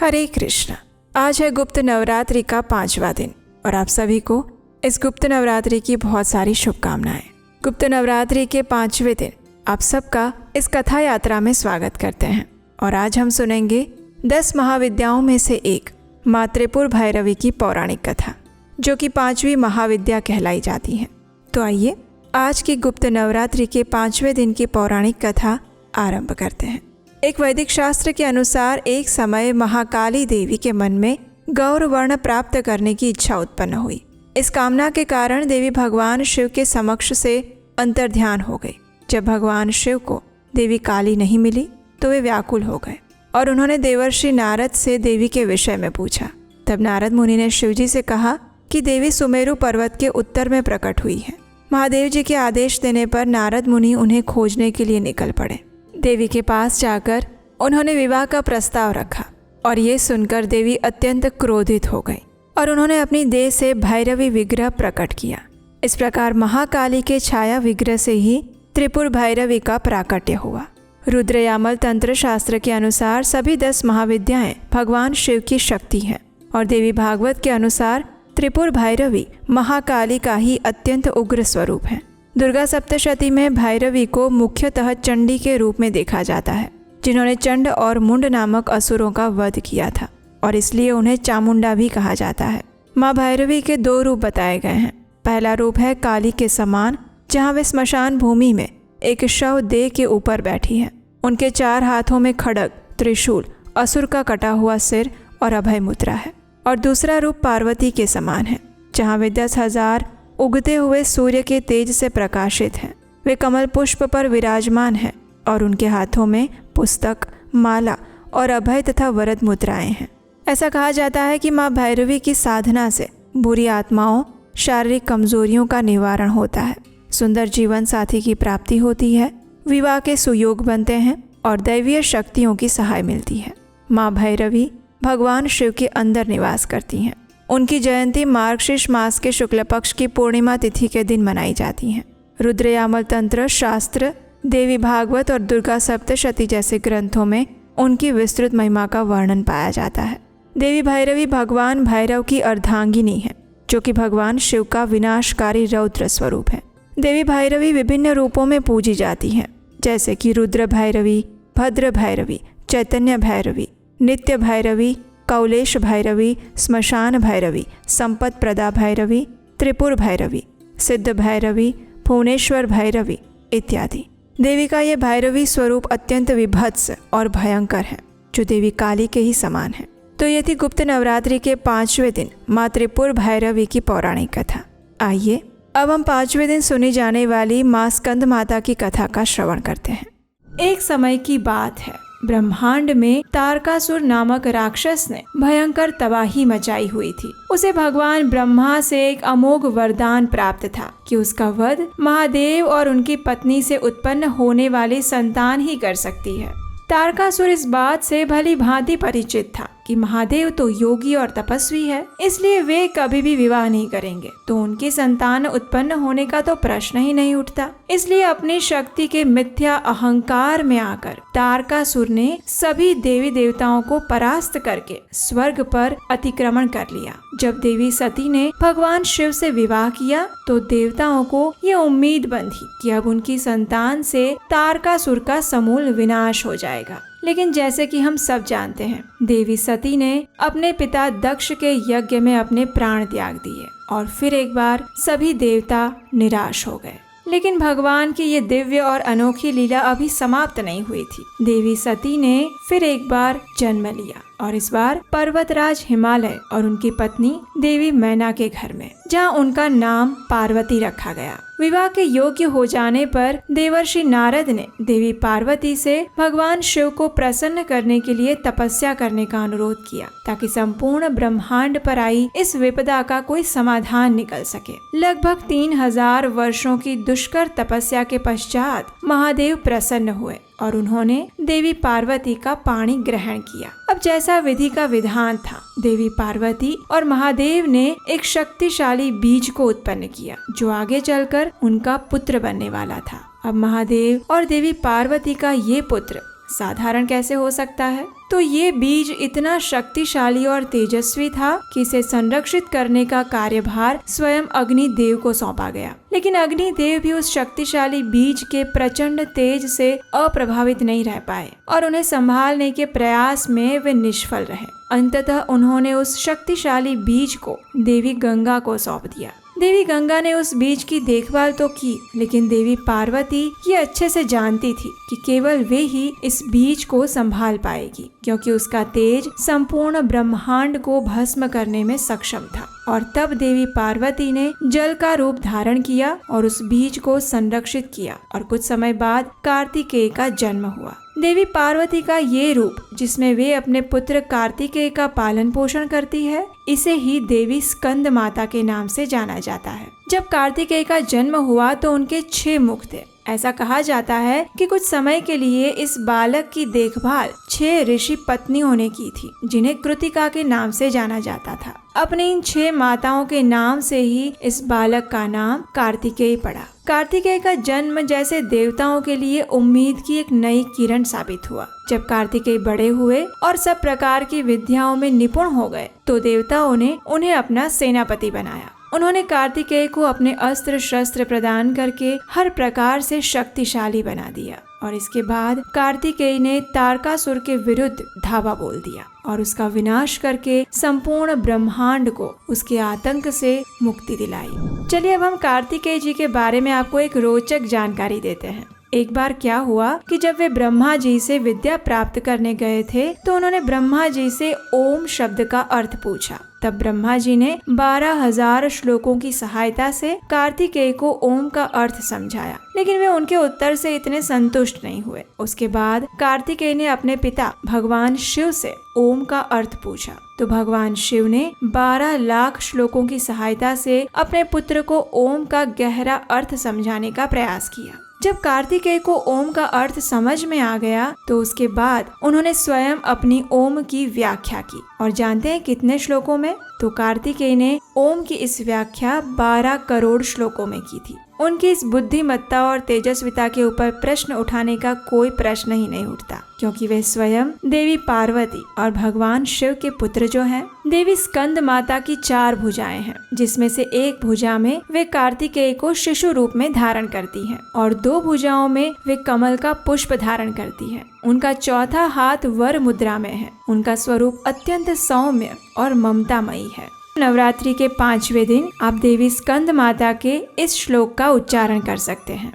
हरे कृष्ण। आज है गुप्त नवरात्रि का 5वां दिन और आप सभी को इस गुप्त नवरात्रि की बहुत सारी शुभकामनाएं। गुप्त नवरात्रि के 5वें दिन आप सबका इस कथा यात्रा में स्वागत करते हैं और आज हम सुनेंगे 10 महाविद्याओं में से एक माँ त्रिपुर भैरवी की पौराणिक कथा, जो कि 5वीं महाविद्या कहलाई जाती है। तो आइए आज की गुप्त नवरात्रि के 5वें दिन की पौराणिक कथा आरंभ करते हैं। एक वैदिक शास्त्र के अनुसार एक समय महाकाली देवी के मन में गौर वर्ण प्राप्त करने की इच्छा उत्पन्न हुई। इस कामना के कारण देवी भगवान शिव के समक्ष से अंतर्ध्यान हो गई। जब भगवान शिव को देवी काली नहीं मिली तो वे व्याकुल हो गए और उन्होंने देवर्षि नारद से देवी के विषय में पूछा। तब नारद मुनि ने शिवजी से कहा कि देवी सुमेरु पर्वत के उत्तर में प्रकट हुई है। महादेव जी के आदेश देने पर नारद मुनि उन्हें खोजने के लिए निकल पड़े। देवी के पास जाकर उन्होंने विवाह का प्रस्ताव रखा और ये सुनकर देवी अत्यंत क्रोधित हो गई और उन्होंने अपनी देह से भैरवी विग्रह प्रकट किया। इस प्रकार महाकाली के छाया विग्रह से ही त्रिपुर भैरवी का प्राकट्य हुआ। रुद्रयामल तंत्र शास्त्र के अनुसार सभी 10 महाविद्याएं भगवान शिव की शक्ति हैं और देवी भागवत के अनुसार त्रिपुर भैरवी महाकाली का ही अत्यंत उग्र स्वरूप है। दुर्गा सप्तशती में भैरवी को मुख्यतः चंडी के रूप में देखा जाता है, जिन्होंने चंड और मुंड नामक असुरों का वध किया था और इसलिए उन्हें चामुंडा भी कहा जाता है। माँ भैरवी के 2 रूप बताए गए हैं। पहला रूप है काली के समान, जहाँ वे स्मशान भूमि में एक शव देह के ऊपर बैठी है। उनके 4 हाथों में खड्ग, त्रिशूल, असुर का कटा हुआ सिर और अभय मुद्रा है। और दूसरा रूप पार्वती के समान है, जहाँ वे 10,000 उगते हुए सूर्य के तेज से प्रकाशित हैं। वे कमल पुष्प पर विराजमान हैं और उनके हाथों में पुस्तक, माला और अभय तथा वरद मुद्राएं हैं। ऐसा कहा जाता है कि माँ भैरवी की साधना से बुरी आत्माओं, शारीरिक कमजोरियों का निवारण होता है, सुंदर जीवन साथी की प्राप्ति होती है, विवाह के सुयोग बनते हैं और दैवीय शक्तियों की सहाय मिलती है। माँ भैरवी भगवान शिव के अंदर निवास करती हैं। उनकी जयंती मार्गशीर्ष मास के शुक्ल पक्ष की पूर्णिमा तिथि के दिन मनाई जाती है। रुद्रयामल तंत्र शास्त्र, देवी भागवत और दुर्गा सप्तशती जैसे ग्रंथों में उनकी विस्तृत महिमा का वर्णन पाया जाता है। देवी भैरवी भगवान भैरव की अर्धांगिनी है, जो कि भगवान शिव का विनाशकारी रौद्र स्वरूप है। देवी भैरवी विभिन्न रूपों में पूजी जाती हैं, जैसे कि रुद्र भैरवी, भद्र भैरवी, चैतन्य भैरवी, नित्य भैरवी, कौलेश भैरवी, स्मशान भैरवी, संपत प्रदा भैरवी, त्रिपुर भैरवी, सिद्ध भैरवी, भुवनेश्वर भैरवी इत्यादि। देवी का ये भैरवी स्वरूप अत्यंत विभत्स और भयंकर है, जो देवी काली के ही समान है। तो ये थी गुप्त नवरात्रि के 5वें दिन माँ त्रिपुर भैरवी की पौराणिक कथा। आइए अब हम 5वें दिन सुनी जाने वाली माँ स्कंद माता की कथा का श्रवण करते हैं। एक समय की बात है, ब्रह्मांड में तारकासुर नामक राक्षस ने भयंकर तबाही मचाई हुई थी। उसे भगवान ब्रह्मा से एक अमोघ वरदान प्राप्त था कि उसका वध महादेव और उनकी पत्नी से उत्पन्न होने वाली संतान ही कर सकती है। तारकासुर इस बात से भली भांति परिचित था कि महादेव तो योगी और तपस्वी है, इसलिए वे कभी भी विवाह नहीं करेंगे, तो उनकी संतान उत्पन्न होने का तो प्रश्न ही नहीं उठता। इसलिए अपनी शक्ति के मिथ्या अहंकार में आकर तारकासुर ने सभी देवी देवताओं को परास्त करके स्वर्ग पर अतिक्रमण कर लिया। जब देवी सती ने भगवान शिव से विवाह किया तो देवताओं को ये उम्मीद बंधी कि अब उनकी संतान से तारकासुर का समूल विनाश हो जाएगा। लेकिन जैसे कि हम सब जानते हैं, देवी सती ने अपने पिता दक्ष के यज्ञ में अपने प्राण त्याग दिए और फिर एक बार सभी देवता निराश हो गए। लेकिन भगवान की ये दिव्य और अनोखी लीला अभी समाप्त नहीं हुई थी। देवी सती ने फिर एक बार जन्म लिया और इस बार पर्वतराज हिमालय और उनकी पत्नी देवी मैना के घर में, जहाँ उनका नाम पार्वती रखा गया। विवाह के योग्य हो जाने पर देवर्षि नारद ने देवी पार्वती से भगवान शिव को प्रसन्न करने के लिए तपस्या करने का अनुरोध किया, ताकि संपूर्ण ब्रह्मांड पर आई इस विपदा का कोई समाधान निकल सके। लगभग 3000 वर्षों की दुष्कर तपस्या के पश्चात महादेव प्रसन्न हुए और उन्होंने देवी पार्वती का पाणी ग्रहण किया। अब जैसा विधि का विधान था, देवी पार्वती और महादेव ने एक शक्तिशाली बीज को उत्पन्न किया, जो आगे चलकर उनका पुत्र बनने वाला था। अब महादेव और देवी पार्वती का ये पुत्र साधारण कैसे हो सकता है? तो ये बीज इतना शक्तिशाली और तेजस्वी था कि इसे संरक्षित करने का कार्यभार स्वयं अग्निदेव को सौंपा गया। लेकिन अग्निदेव भी उस शक्तिशाली बीज के प्रचंड तेज से अप्रभावित नहीं रह पाए और उन्हें संभालने के प्रयास में वे निष्फल रहे। अंततः उन्होंने उस शक्तिशाली बीज को देवी गंगा को सौंप दिया। देवी गंगा ने उस बीज की देखभाल तो की, लेकिन देवी पार्वती ये अच्छे से जानती थी कि केवल वे ही इस बीज को संभाल पाएगी, क्योंकि उसका तेज संपूर्ण ब्रह्मांड को भस्म करने में सक्षम था। और तब देवी पार्वती ने जल का रूप धारण किया और उस बीज को संरक्षित किया और कुछ समय बाद कार्तिकेय का जन्म हुआ। देवी पार्वती का ये रूप, जिसमें वे अपने पुत्र कार्तिकेय का पालन पोषण करती है, इसे ही देवी स्कंद माता के नाम से जाना जाता है। जब कार्तिकेय का जन्म हुआ तो उनके 6 मुख थे। ऐसा कहा जाता है कि कुछ समय के लिए इस बालक की देखभाल 6 ऋषि पत्नियों ने की थी, जिन्हें कृतिका के नाम से जाना जाता था। अपनी इन 6 माताओं के नाम से ही इस बालक का नाम कार्तिकेय पड़ा। कार्तिकेय का जन्म जैसे देवताओं के लिए उम्मीद की एक नई किरण साबित हुआ। जब कार्तिकेय बड़े हुए और सब प्रकार की विद्याओं में निपुण हो गए तो देवताओं ने उन्हें अपना सेनापति बनाया। उन्होंने कार्तिकेय को अपने अस्त्र शस्त्र प्रदान करके हर प्रकार से शक्तिशाली बना दिया और इसके बाद कार्तिकेय ने तारकासुर के विरुद्ध धावा बोल दिया और उसका विनाश करके संपूर्ण ब्रह्मांड को उसके आतंक से मुक्ति दिलाई। चलिए अब हम कार्तिकेय जी के बारे में आपको एक रोचक जानकारी देते हैं। एक बार क्या हुआ कि जब वे ब्रह्मा जी से विद्या प्राप्त करने गए थे तो उन्होंने ब्रह्मा जी से ओम शब्द का अर्थ पूछा। तब ब्रह्मा जी ने 12,000 श्लोकों की सहायता से कार्तिकेय को ओम का अर्थ समझाया, लेकिन वे उनके उत्तर से इतने संतुष्ट नहीं हुए। उसके बाद कार्तिकेय ने अपने पिता भगवान शिव से ओम का अर्थ पूछा तो भगवान शिव ने 12 लाख श्लोकों की सहायता से अपने पुत्र को ओम का गहरा अर्थ समझाने का प्रयास किया। जब कार्तिकेय को ओम का अर्थ समझ में आ गया तो उसके बाद उन्होंने स्वयं अपनी ओम की व्याख्या की। और जानते हैं कितने श्लोकों में? तो कार्तिकेय ने ओम की इस व्याख्या 12 करोड़ श्लोकों में की थी। उनकी इस बुद्धिमत्ता और तेजस्विता के ऊपर प्रश्न उठाने का कोई प्रश्न ही नहीं उठता, क्योंकि वे स्वयं देवी पार्वती और भगवान शिव के पुत्र जो हैं। देवी स्कंद माता की 4 भुजाएं हैं, जिसमें से एक भुजा में वे कार्तिकेय को शिशु रूप में धारण करती हैं और 2 भुजाओं में वे कमल का पुष्प धारण करती हैं। उनका चौथा हाथ वर मुद्रा में है। उनका स्वरूप अत्यंत सौम्य और ममतामयी है। नवरात्रि के 5वें दिन आप देवी स्कंद माता के इस श्लोक का उच्चारण कर सकते हैं।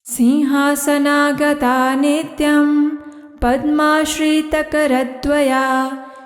सिंहासनागता नित्यं पद्माश्रितकरद्वया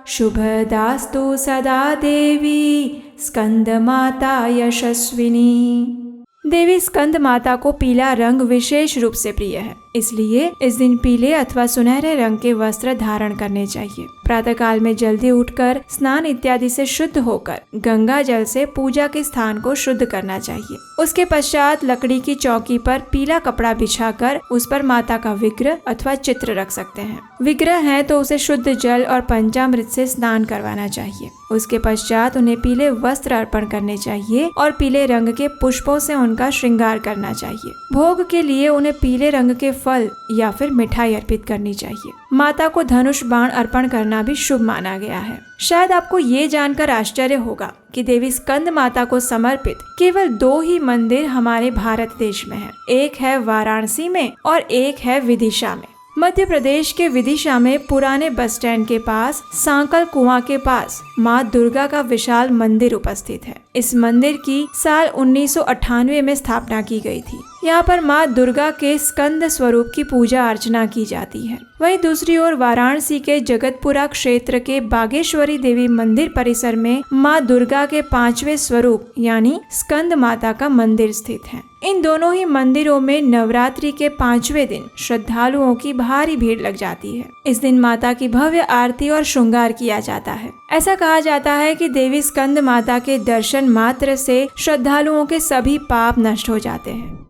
शुभदास्तु सदा देवी स्कंद माता यशस्विनी। देवी स्कंद माता को पीला रंग विशेष रूप से प्रिय है, इसलिए इस दिन पीले अथवा सुनहरे रंग के वस्त्र धारण करने चाहिए। प्रातः काल में जल्दी उठकर स्नान इत्यादि से शुद्ध होकर गंगा जल से पूजा के स्थान को शुद्ध करना चाहिए। उसके पश्चात लकड़ी की चौकी पर पीला कपड़ा बिछाकर उस पर माता का विग्रह अथवा चित्र रख सकते हैं। विग्रह है तो उसे शुद्ध जल और पंचामृत से स्नान करवाना चाहिए। उसके पश्चात उन्हें पीले वस्त्र अर्पण करने चाहिए और पीले रंग के पुष्पों से उनका श्रृंगार करना चाहिए। भोग के लिए उन्हें पीले रंग के फल या फिर मिठाई अर्पित करनी चाहिए। माता को धनुष बाण अर्पण करना भी शुभ माना गया है। शायद आपको ये जानकर आश्चर्य होगा कि देवी स्कंद माता को समर्पित केवल 2 ही मंदिर हमारे भारत देश में हैं। एक है वाराणसी में और एक है विदिशा में। मध्य प्रदेश के विदिशा में पुराने बस स्टैंड के पास सांकल कुआं के पास माँ दुर्गा का विशाल मंदिर उपस्थित है। इस मंदिर की साल 1998 में स्थापना की गई थी। यहाँ पर माँ दुर्गा के स्कंद स्वरूप की पूजा अर्चना की जाती है। वहीं दूसरी ओर वाराणसी के जगतपुरा क्षेत्र के बागेश्वरी देवी मंदिर परिसर में माँ दुर्गा के 5वें स्वरूप यानी स्कंद माता का मंदिर स्थित है। इन दोनों ही मंदिरों में नवरात्रि के 5वें दिन श्रद्धालुओं की भारी भीड़ लग जाती है। इस दिन माता की भव्य आरती और श्रृंगार किया जाता है। ऐसा कहा जाता है कि देवी स्कंद माता के दर्शन मात्र से श्रद्धालुओं के सभी पाप नष्ट हो जाते हैं।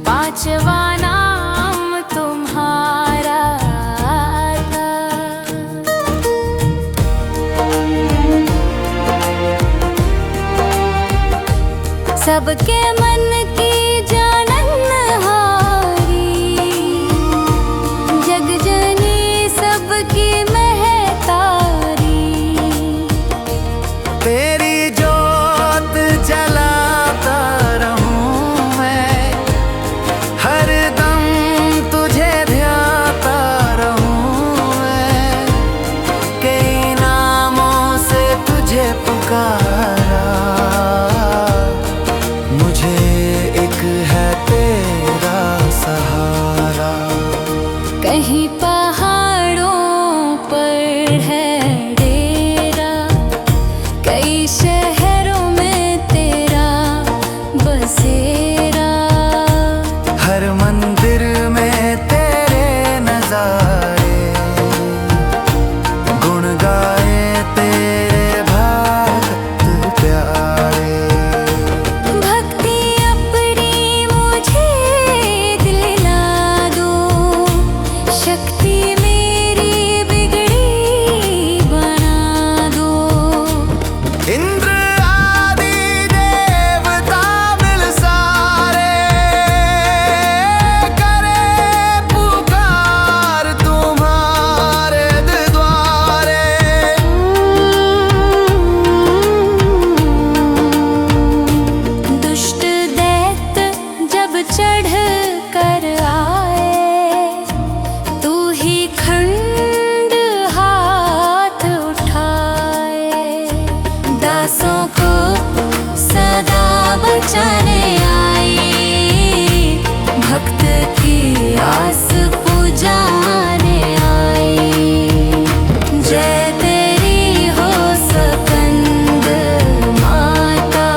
पांचवा नाम तुम्हारा सबके मन की जाननहारी, जग जननी सबकी महतारी। तेरी जोत जलाता रहूं मैं, हर दम तुझे ध्याता रहूं मैं। कई नामों से तुझे पुकारा, मुझे एक है तेरा सहारा। कहीं पहाड़ों पर है डेरा, कई शहरों में तेरा बसेरा। हर मंदिर में तेरे नजारे, गुण गाए तेरे भक्त प्यारे। भक्ति अपनी मुझे दिला दो, शक्ति मेरी बिगड़ी बना दो। इंद्र आदि देवता मिल सारे, करे पुकार तुम्हारे द्वारे। दुष्ट दैत्य जब चढ़ कर आए, तू ही खंड हाथ उठाए। दासों को सदा बचाने आई, भक्त की आस पुजाने आई। जय तेरी हो सकंद माता,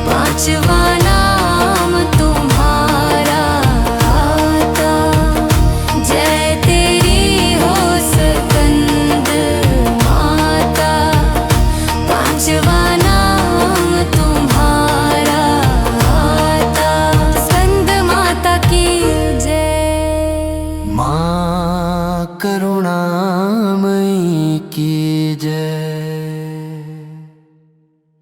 पांचवा नाम तुम्हारा आता। जय तेरी हो सकंद माता, पांचवा नाम तुम्हारा आता। स्कंद माता की जय। माँ करुणामयी की जय।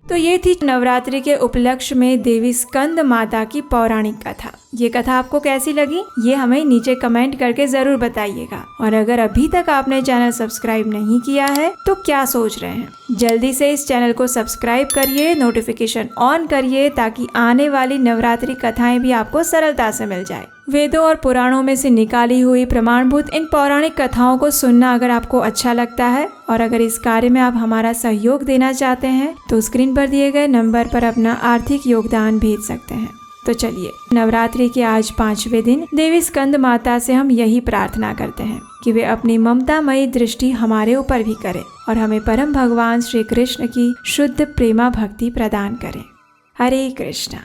तो ये थी नवरात्रि के उपलक्ष्य में देवी स्कंद माता की पौराणिक कथा। ये कथा आपको कैसी लगी ये हमें नीचे कमेंट करके जरूर बताइएगा। और अगर अभी तक आपने चैनल सब्सक्राइब नहीं किया है तो क्या सोच रहे हैं, जल्दी से इस चैनल को सब्सक्राइब करिए, नोटिफिकेशन ऑन करिए ताकि आने वाली नवरात्रि कथाएं भी आपको सरलता से मिल जाए। वेदों और पुराणों में से निकाली हुई प्रमाणभूत इन पौराणिक कथाओं को सुनना अगर आपको अच्छा लगता है और अगर इस कार्य में आप हमारा सहयोग देना चाहते हैं तो स्क्रीन पर दिए गए नंबर पर अपना आर्थिक योगदान भेज सकते हैं। तो चलिए, नवरात्रि के आज 5वें दिन देवी स्कंद माता से हम यही प्रार्थना करते हैं कि वे अपनी ममतामयी दृष्टि हमारे ऊपर भी करें और हमें परम भगवान श्री कृष्ण की शुद्ध प्रेमा भक्ति प्रदान करें। हरे कृष्णा।